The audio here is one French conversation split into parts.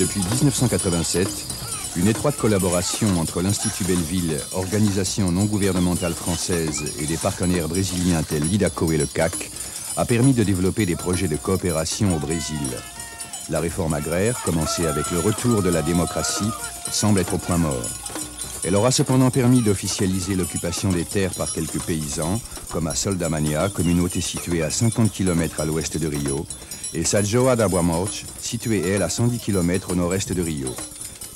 Depuis 1987, une étroite collaboration entre l'Institut Belleville, organisation non gouvernementale française, et des partenaires brésiliens tels l'IDACO et le CAC, a permis de développer des projets de coopération au Brésil. La réforme agraire, commencée avec le retour de la démocratie, semble être au point mort. Elle aura cependant permis d'officialiser l'occupation des terres par quelques paysans, comme à Soldamania, communauté située à 50 km à l'ouest de Rio, et Sajoa da Boa Morte, située, elle, à 110 km au nord-est de Rio.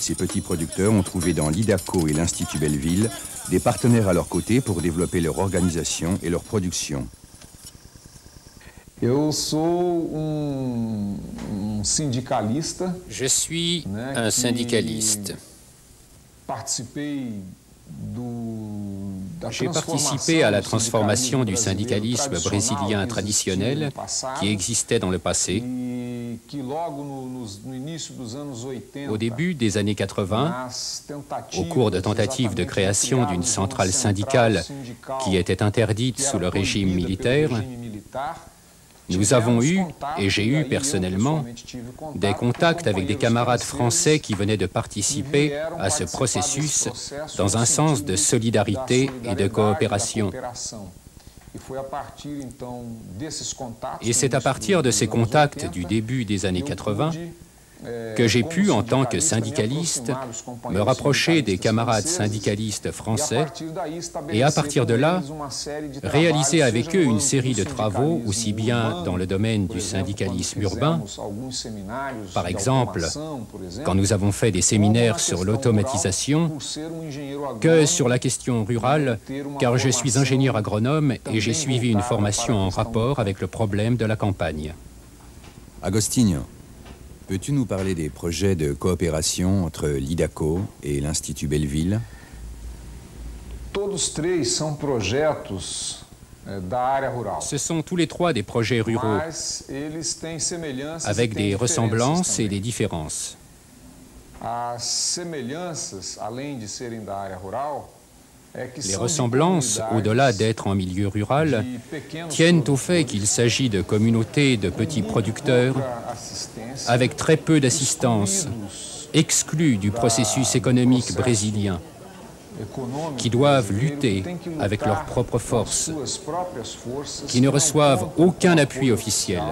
Ces petits producteurs ont trouvé dans l'IDACO et l'Institut Belleville des partenaires à leur côté pour développer leur organisation et leur production. Eu sou sindicalista. Je suis un syndicaliste. J'ai participé à la transformation du syndicalisme brésilien traditionnel qui existait dans le passé. Au début des années 80, au cours de tentatives de création d'une centrale syndicale qui était interdite sous le régime militaire, nous avons eu, et j'ai eu personnellement, des contacts avec des camarades français qui venaient de participer à ce processus dans un sens de solidarité et de coopération. Et c'est à partir de ces contacts du début des années 80 que j'ai pu, en tant que syndicaliste, me rapprocher des camarades syndicalistes français et, à partir de là, réaliser avec eux une série de travaux, aussi bien dans le domaine du syndicalisme urbain, par exemple, quand nous avons fait des séminaires sur l'automatisation, que sur la question rurale, car je suis ingénieur agronome et j'ai suivi une formation en rapport avec le problème de la campagne. Agostinho, peux-tu nous parler des projets de coopération entre l'IDACO et l'Institut Belleville? Ce sont tous les trois des projets ruraux, avec des ressemblances et des différences. Les ressemblances, au-delà d'être en milieu rural, tiennent au fait qu'il s'agit de communautés de petits producteurs avec très peu d'assistance, exclus du processus économique brésilien, qui doivent lutter avec leurs propres forces, qui ne reçoivent aucun appui officiel.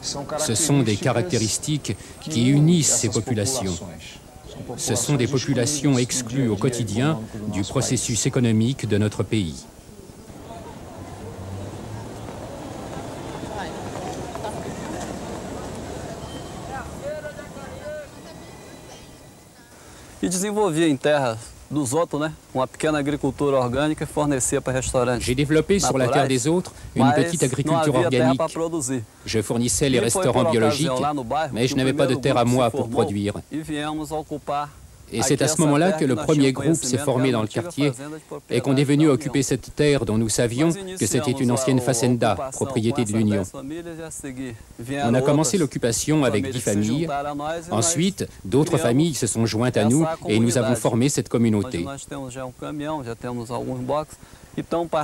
Ce sont des caractéristiques qui unissent ces populations. Ce sont des populations exclues au quotidien du processus économique de notre pays. E desenvolvia em terras dos outros, né, uma pequena agricultura orgânica e fornecia para restaurantes. J'ai développé sur la terre des autres une petite agriculture organique. Je fournissais les restaurants biologiques, mais je n'avais pas de terre à moi pour produire. Et c'est à ce moment-là que le premier groupe s'est formé dans le quartier et qu'on est venu occuper cette terre dont nous savions que c'était une ancienne fazenda, propriété de l'Union. On a commencé l'occupation avec 10 familles. Ensuite, d'autres familles se sont jointes à nous et nous avons formé cette communauté.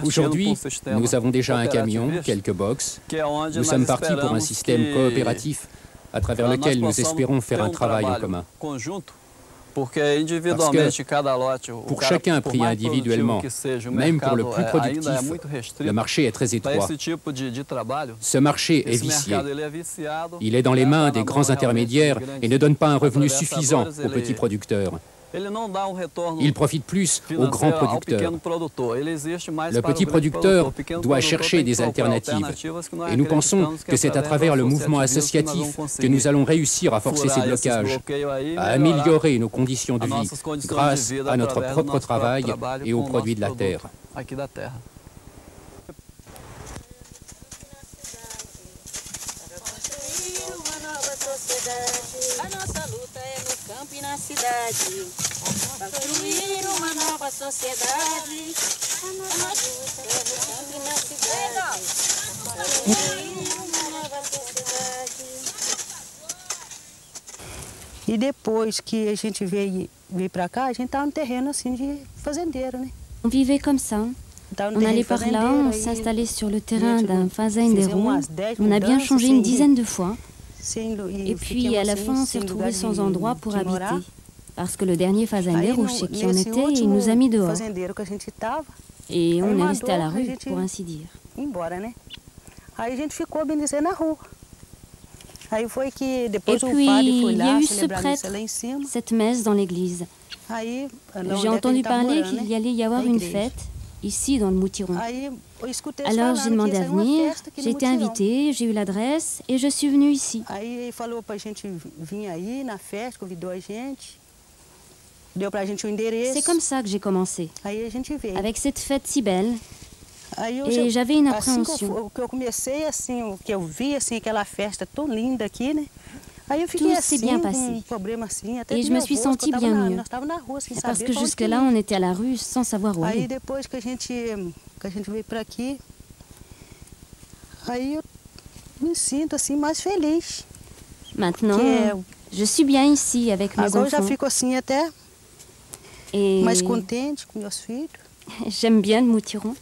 Aujourd'hui, nous avons déjà un camion, quelques box. Nous sommes partis pour un système coopératif à travers lequel nous espérons faire un travail en commun. Parce que pour chacun pris individuellement, même pour le plus productif, le marché est très étroit. Ce marché est vicié. Il est dans les mains des grands intermédiaires et ne donne pas un revenu suffisant aux petits producteurs. Il profite plus aux grands producteurs. Le petit producteur doit chercher des alternatives. Et nous pensons que c'est à travers le mouvement associatif que nous allons réussir à forcer ces blocages, à améliorer nos conditions de vie grâce à notre propre travail et aux produits de la terre. E na cidade, construir uma nova sociedade. A nossa luta é no campo e na cidade, construir uma nova sociedade. E depois que a gente veio para cá, a gente estava no terreno assim de fazendeiro, né? On vivait comme ça. On allait par là, on s'installait sur le terrain d'un fazendero. On a bien changé une dizaine de fois. Et puis, à la fin, on s'est retrouvés sans endroit pour habiter. Parce que le dernier fazendeiro chez qui on était, il nous a mis dehors. Et on est resté à la rue, pour ainsi dire. Et puis, il y a eu ce prêtre, cette messe dans l'église. J'ai entendu parler qu'il y allait y avoir une fête, ici, dans le Moutiron. Alors, j'ai demandé à venir, j'ai été invitée, j'ai eu l'adresse, et je suis venue ici. C'est comme ça que j'ai commencé, avec cette fête si belle. Et j'avais une appréhension. Tout s'est bien passé. Et je me suis sentie bien mieux. Parce que jusque-là, on était à la rue sans savoir où aller. Maintenant, je suis bien ici avec mes enfants. Et j'aime bien le Moutiron.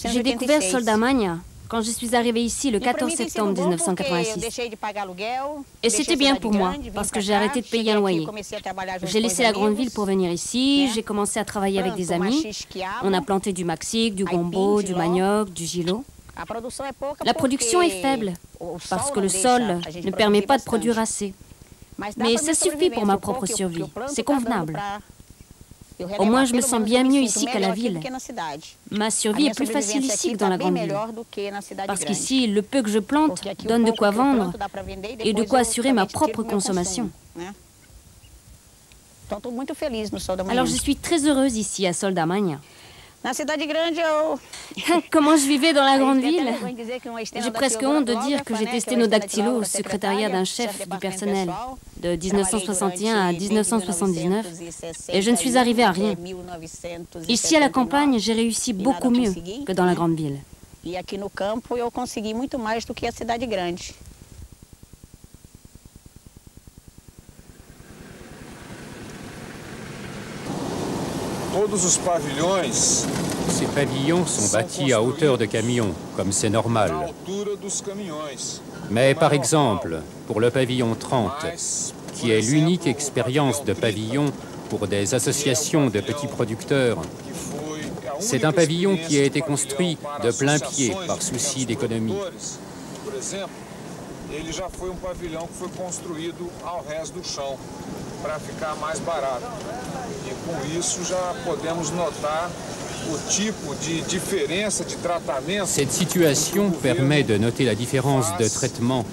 J'ai découvert Soldamagna quand je suis arrivée ici le 14 septembre 1986. Et c'était bien pour moi, parce que j'ai arrêté de payer un loyer. J'ai laissé la grande ville pour venir ici, j'ai commencé à travailler avec des amis. On a planté du maxique, du gombo, du manioc, du gilo. La production est faible, parce que le sol ne permet pas de produire assez. Mais ça suffit pour ma propre survie, c'est convenable. Au moins, je me sens bien mieux ici qu'à la ville. Ma survie est plus facile ici que dans la grande ville. Parce qu'ici, le peu que je plante donne de quoi vendre et de quoi assurer ma propre consommation. Alors, je suis très heureuse ici à Soldamagna. Comment je vivais dans la grande ville? J'ai presque honte de dire que j'ai testé nos dactylos au secrétariat d'un chef du personnel de 1961 à 1979 et je ne suis arrivée à rien. Ici à la campagne, j'ai réussi beaucoup mieux que dans la grande ville. Ces pavillons sont bâtis à hauteur de camions, comme c'est normal. Mais par exemple, pour le pavillon 30, qui est l'unique expérience de pavillon pour des associations de petits producteurs, c'est un pavillon qui a été construit de plein pied par souci d'économie. Ele já foi pavilhão que foi construído ao resto do chão para ficar mais barato. E com isso já podemos notar o tipo de diferença de tratamento. Cette situation permet de noter la différence de traitement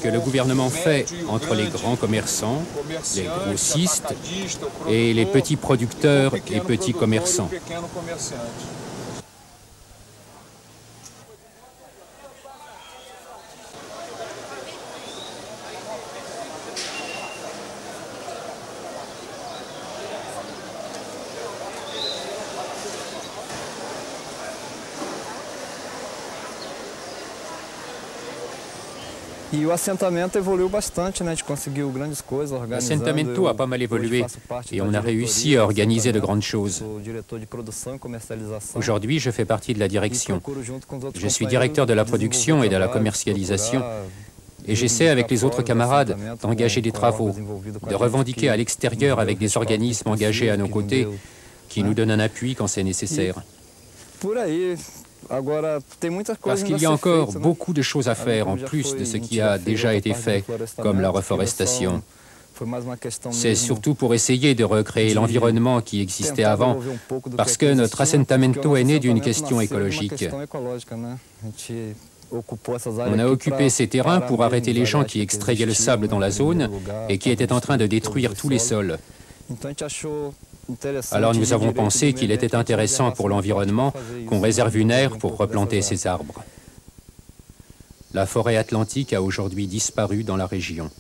que le gouvernement fait entre les grands commerçants, les grossistes et les petits producteurs et petits commerçants. L'assentamento a pas mal évolué et on a réussi à organiser de grandes choses. Aujourd'hui, je fais partie de la direction. Je suis directeur de la production et de la commercialisation. Et j'essaie avec les autres camarades d'engager des travaux, de revendiquer à l'extérieur avec des organismes engagés à nos côtés qui nous donnent un appui quand c'est nécessaire. Parce qu'il y a encore beaucoup de choses à faire en plus de ce qui a déjà été fait, comme la reforestation. C'est surtout pour essayer de recréer l'environnement qui existait avant, parce que notre assentamento est né d'une question écologique. On a occupé ces terrains pour arrêter les gens qui extrayaient le sable dans la zone et qui étaient en train de détruire tous les sols. Alors nous avons pensé qu'il était intéressant pour l'environnement qu'on réserve une aire pour replanter ces arbres. La forêt atlantique a aujourd'hui disparu dans la région.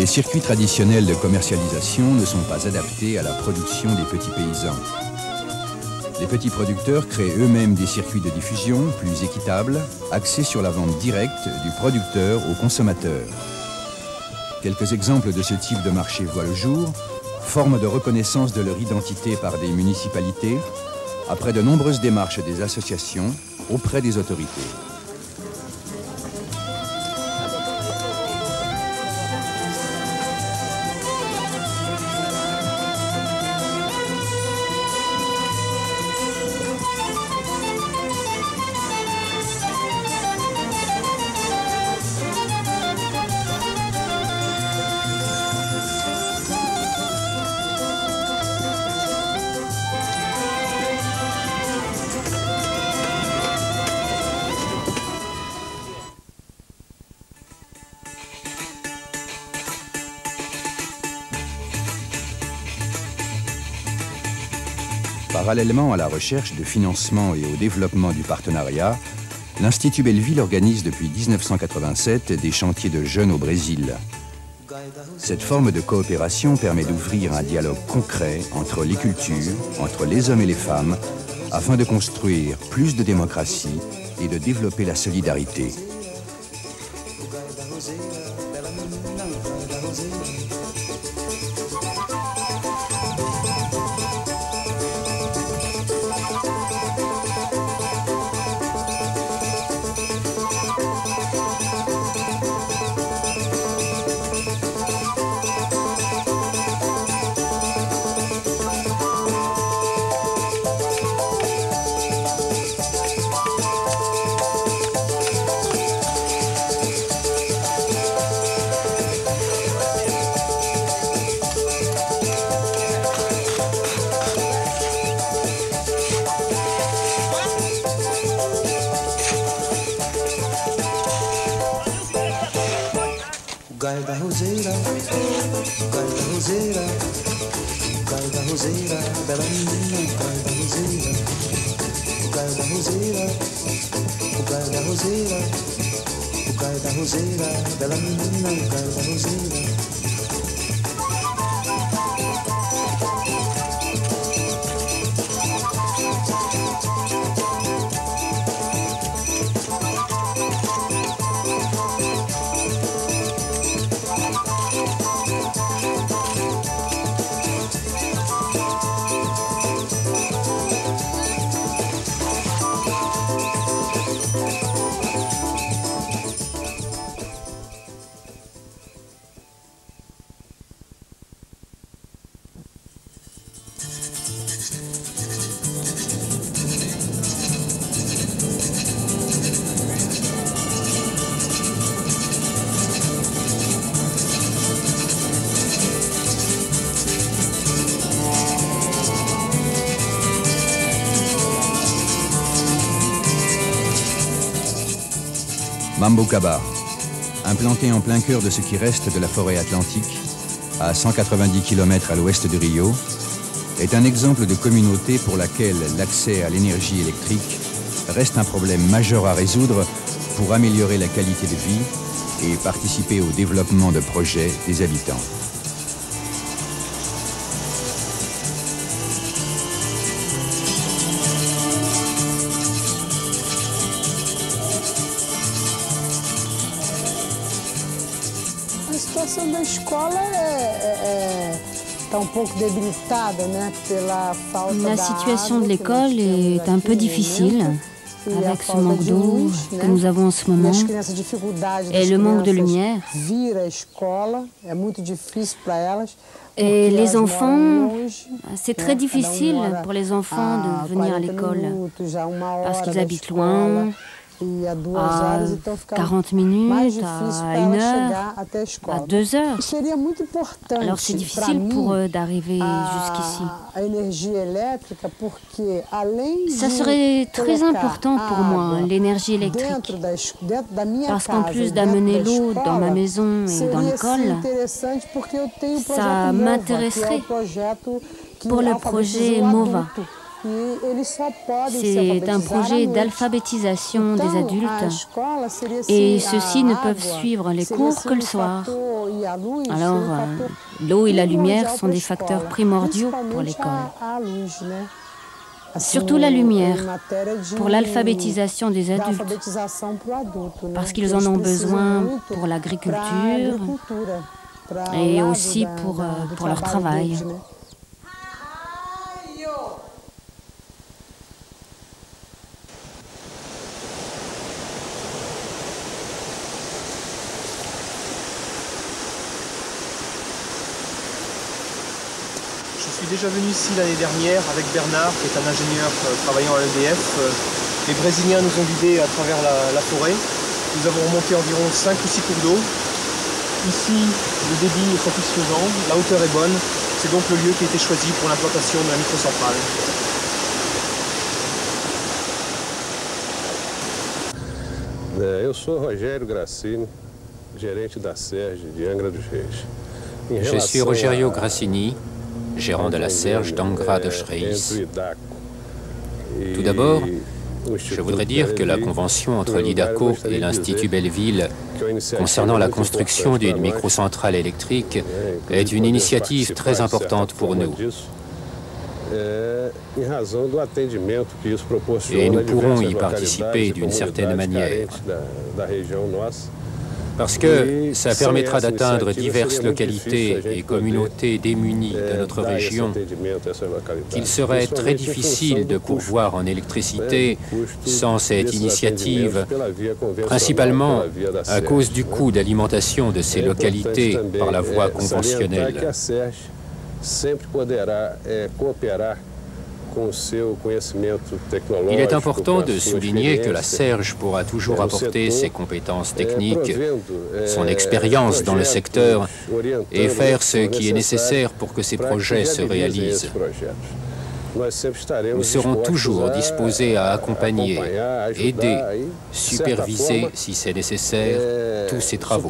Les circuits traditionnels de commercialisation ne sont pas adaptés à la production des petits paysans. Les petits producteurs créent eux-mêmes des circuits de diffusion plus équitables, axés sur la vente directe du producteur au consommateur. Quelques exemples de ce type de marché voient le jour, forme de reconnaissance de leur identité par des municipalités, après de nombreuses démarches des associations auprès des autorités. Parallèlement à la recherche de financement et au développement du partenariat, l'Institut Belleville organise depuis 1987 des chantiers de jeunes au Brésil. Cette forme de coopération permet d'ouvrir un dialogue concret entre les cultures, entre les hommes et les femmes, afin de construire plus de démocratie et de développer la solidarité. Gai da roseira, bela menina, gai da roseira, o gai da roseira, o gai da roseira, o gai da roseira, bela menina, o gai da roseira. Mambucaba, implanté en plein cœur de ce qui reste de la forêt atlantique, à 190 km à l'ouest de Rio, est un exemple de communauté pour laquelle l'accès à l'énergie électrique reste un problème majeur à résoudre pour améliorer la qualité de vie et participer au développement de projets des habitants. A situação da escola está pouco debilitada, né, pela falta La situation de l'école est un peu difficile avec ce manque d'eau que nous avons en ce moment et le manque de lumière. Et les enfants, c'est très difficile pour les enfants de venir à l'école parce qu'ils habitent loin, à 40 minutes, à 1 heure, à 2 heures. Alors c'est difficile pour eux d'arriver jusqu'ici. Ça serait très important pour moi, l'énergie électrique, parce qu'en plus d'amener l'eau dans ma maison et dans l'école, ça m'intéresserait pour le projet MOVA. C'est un projet d'alphabétisation des adultes et ceux-ci ne peuvent suivre les cours que le soir. Alors, l'eau et la lumière sont des facteurs primordiaux pour l'école. Surtout la lumière, pour l'alphabétisation des adultes, parce qu'ils en ont besoin pour l'agriculture et aussi pour leur travail. Je suis déjà venu ici l'année dernière avec Bernard, qui est un ingénieur travaillant à l'EDF. Les Brésiliens nous ont guidés à travers la forêt. Nous avons remonté environ 5 ou 6 cours d'eau. Ici, le débit est satisfaisant, la hauteur est bonne. C'est donc le lieu qui a été choisi pour l'implantation de la microcentrale. Eu sou Rogério Grassini, gerente da Serge de Angra dos Reis. Je suis Rogério Grassini, gérant de la Serge d'Angra dos Reis. Tout d'abord, je voudrais dire que la convention entre l'IDACO et l'Institut Belleville concernant la construction d'une microcentrale électrique est une initiative très importante pour nous. Et nous pourrons y participer d'une certaine manière. Parce que ça permettra d'atteindre diverses localités et communautés démunies de notre région qu'il serait très difficile de pourvoir en électricité sans cette initiative, principalement à cause du coût d'alimentation de ces localités par la voie conventionnelle. Il est important de souligner que la Serge pourra toujours apporter ses compétences techniques, son expérience dans le secteur et faire ce qui est nécessaire pour que ces projets se réalisent. Nous serons toujours disposés à accompagner, aider, superviser, si c'est nécessaire, tous ces travaux.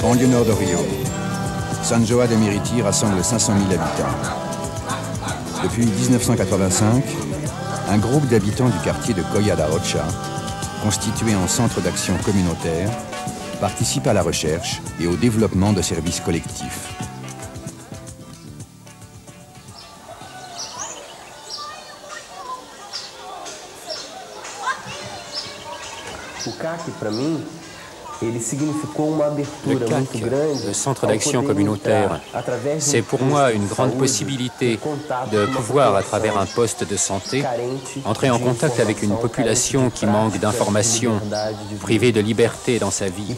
Banlieue nord de Rio, San João de Meriti rassemble 500 000 habitants. Depuis 1985, un groupe d'habitants du quartier de Coya da Rocha, constitué en centre d'action communautaire, participe à la recherche et au développement de services collectifs. Le CAC, le Centre d'action communautaire, c'est pour moi une grande possibilité de pouvoir, à travers un poste de santé, entrer en contact avec une population qui manque d'informations, privée de liberté dans sa vie,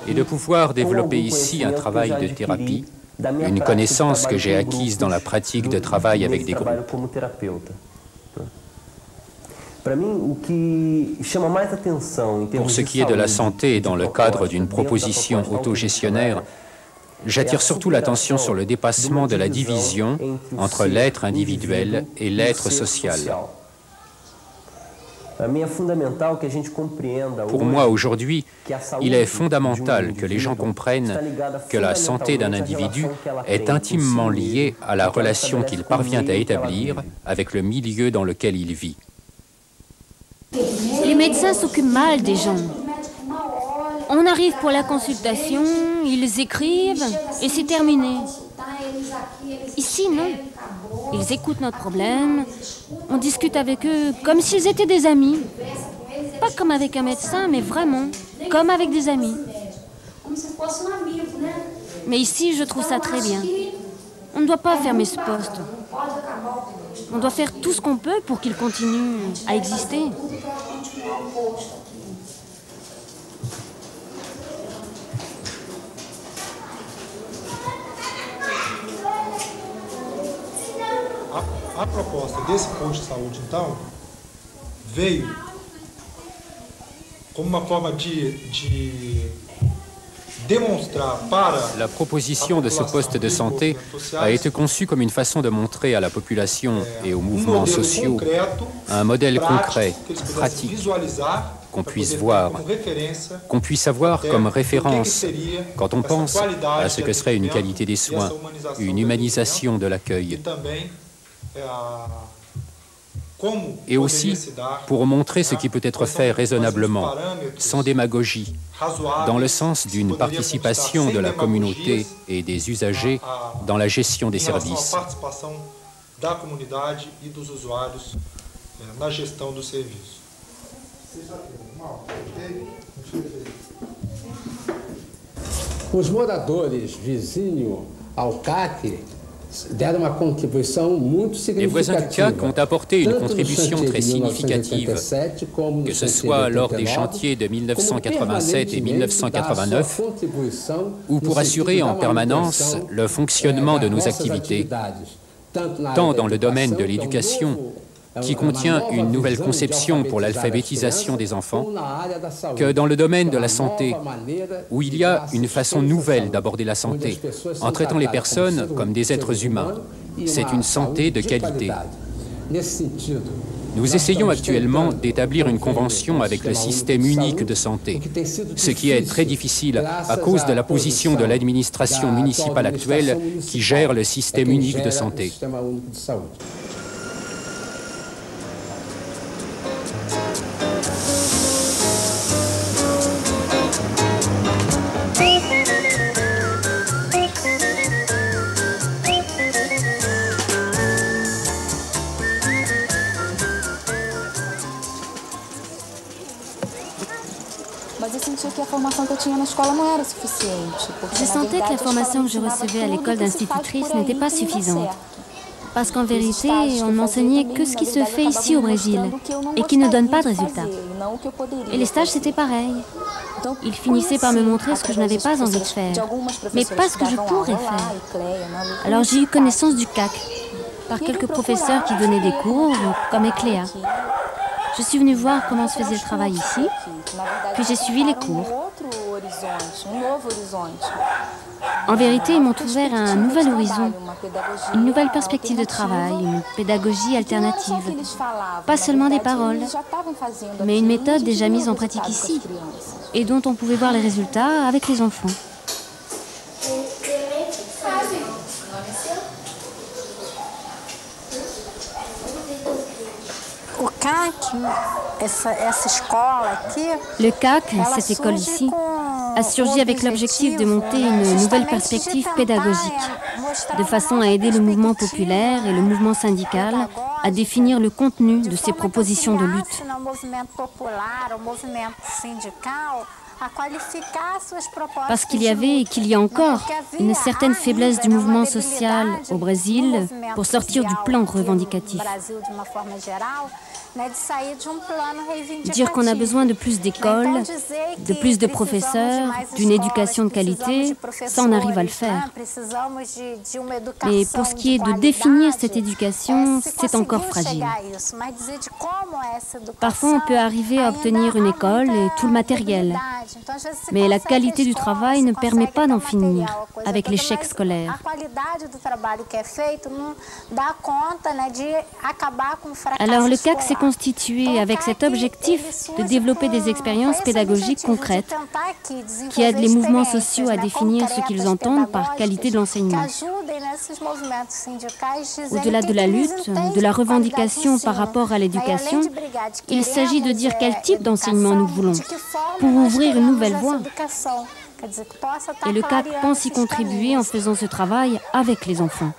et de pouvoir développer ici un travail de thérapie, une connaissance que j'ai acquise dans la pratique de travail avec des groupes. Pour ce qui est de la santé dans le cadre d'une proposition autogestionnaire, j'attire surtout l'attention sur le dépassement de la division entre l'être individuel et l'être social. Pour moi, aujourd'hui, il est fondamental que les gens comprennent que la santé d'un individu est intimement liée à la relation qu'il parvient à établir avec le milieu dans lequel il vit. Les médecins s'occupent mal des gens. On arrive pour la consultation, ils écrivent et c'est terminé. Ici, non. Ils écoutent notre problème, on discute avec eux comme s'ils étaient des amis. Pas comme avec un médecin, mais vraiment, comme avec des amis. Mais ici, je trouve ça très bien. On ne doit pas fermer ce poste. On doit faire tout ce qu'on peut pour qu'il continue à exister. A proposta desse posto de saúde, então, veio como uma forma de demonstrar para... La proposition de ce poste de santé a été conçue comme une façon de montrer à la population et aux mouvements sociaux un modèle concret, pratique, qu'on puisse voir, qu'on puisse avoir comme référence quand on pense à ce que serait une qualité des soins, une humanisation de l'accueil. Et aussi pour montrer ce qui peut être fait raisonnablement, sans démagogie, dans le sens d'une participation de la communauté et des usagers dans la gestion des services. Os moradores vizinhos ao CAC Les voisins du CAC ont apporté une contribution très significative, que ce soit lors des chantiers de 1987 et 1989, ou pour assurer en permanence le fonctionnement de nos activités, tant dans le domaine de l'éducation, qui contient une nouvelle conception pour l'alphabétisation des enfants, que dans le domaine de la santé, où il y a une façon nouvelle d'aborder la santé, en traitant les personnes comme des êtres humains. C'est une santé de qualité. Nous essayons actuellement d'établir une convention avec le système unique de santé, ce qui est très difficile à cause de la position de l'administration municipale actuelle qui gère le système unique de santé. Je sentais que la formation que je recevais à l'école d'institutrice n'était pas suffisante. Parce qu'en vérité, on ne m'enseignait que ce qui se fait ici au Brésil et qui ne donne pas de résultats. Et les stages, c'était pareil. Ils finissaient par me montrer ce que je n'avais pas envie de faire, mais pas ce que je pourrais faire. Alors j'ai eu connaissance du CAC, par quelques professeurs qui donnaient des cours, comme Ecléa. Je suis venue voir comment se faisait le travail ici, puis j'ai suivi les cours. En vérité, ils m'ont ouvert un nouvel horizon, une nouvelle perspective de travail, une pédagogie alternative. Pas seulement des paroles, mais une méthode déjà mise en pratique ici, et dont on pouvait voir les résultats avec les enfants. Le CAC, cette école ici, a surgi avec l'objectif de monter une nouvelle perspective pédagogique, de façon à aider le mouvement populaire et le mouvement syndical à définir le contenu de ces propositions de lutte. Parce qu'il y avait et qu'il y a encore une certaine faiblesse du mouvement social au Brésil pour sortir du plan revendicatif. Dire qu'on a besoin de plus d'écoles, de plus de professeurs, d'une éducation de qualité, ça on arrive à le faire. Mais pour ce qui est de définir cette éducation, c'est encore fragile. Parfois on peut arriver à obtenir une école et tout le matériel, mais la qualité du travail ne permet pas d'en finir avec l'échec scolaire. Alors le CAC s'est constitué avec cet objectif de développer des expériences pédagogiques concrètes qui aident les mouvements sociaux à définir ce qu'ils entendent par qualité de l'enseignement. Au-delà de la lutte, de la revendication par rapport à l'éducation, il s'agit de dire quel type d'enseignement nous voulons pour ouvrir une nouvelle voie. Et le CAC pense y contribuer en faisant ce travail avec les enfants.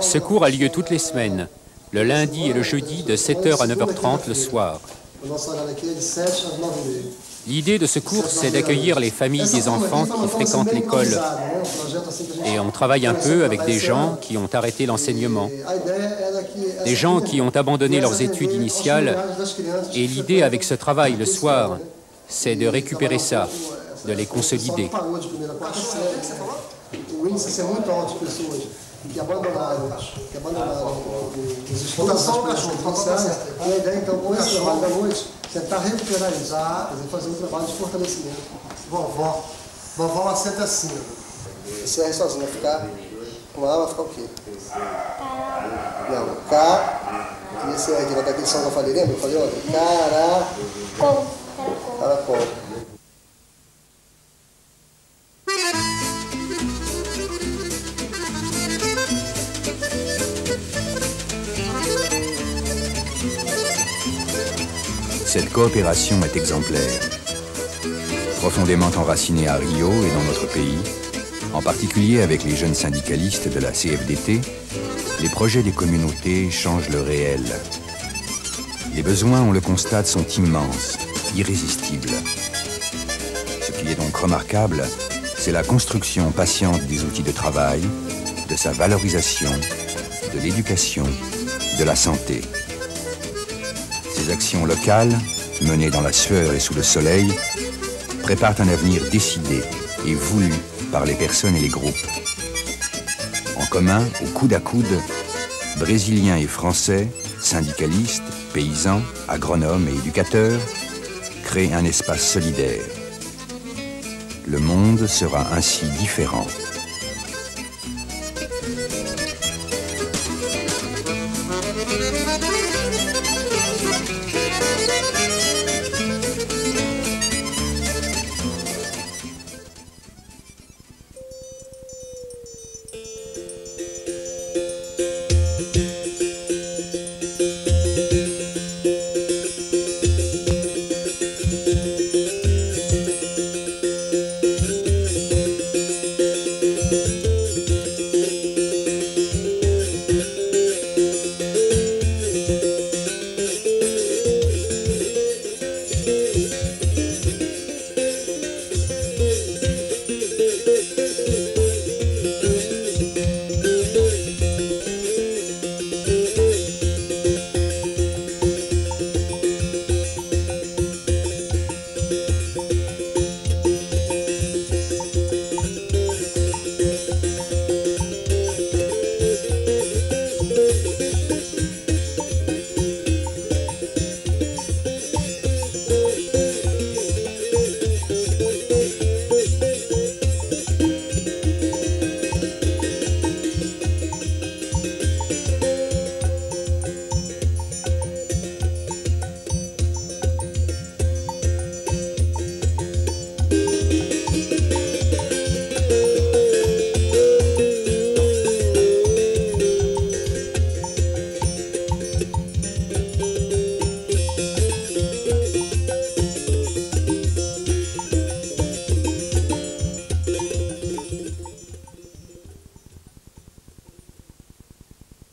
Ce cours a lieu toutes les semaines, le lundi et le jeudi de 7h à 9h30 le soir. L'idée de ce cours, c'est d'accueillir les familles des enfants qui fréquentent l'école. Et on travaille un peu avec des gens qui ont arrêté l'enseignement, des gens qui ont abandonné leurs études initiales. Et l'idée avec ce travail le soir, c'est de récupérer ça, de les consolider. Que abandonaram as escolas iniciais. E a ideia, então, com esse trabalho da noite, tentar recuperalizar, fazer um trabalho de fortalecimento. Vovó assenta assim. Você é sozinha, ficar com A, vai ficar o quê? Não, K, e esse é de daquele som que eu falei, lembra? Eu falei, olha, caracol. Cette coopération est exemplaire. Profondément enracinée à Rio et dans notre pays, en particulier avec les jeunes syndicalistes de la CFDT, les projets des communautés changent le réel. Les besoins, on le constate, sont immenses, irrésistibles. Ce qui est donc remarquable, c'est la construction patiente des outils de travail, de sa valorisation, de l'éducation, de la santé. Ces actions locales, menées dans la sueur et sous le soleil, préparent un avenir décidé et voulu par les personnes et les groupes. En commun, au coude à coude, Brésiliens et Français, syndicalistes, paysans, agronomes et éducateurs, créent un espace solidaire. Le monde sera ainsi différent.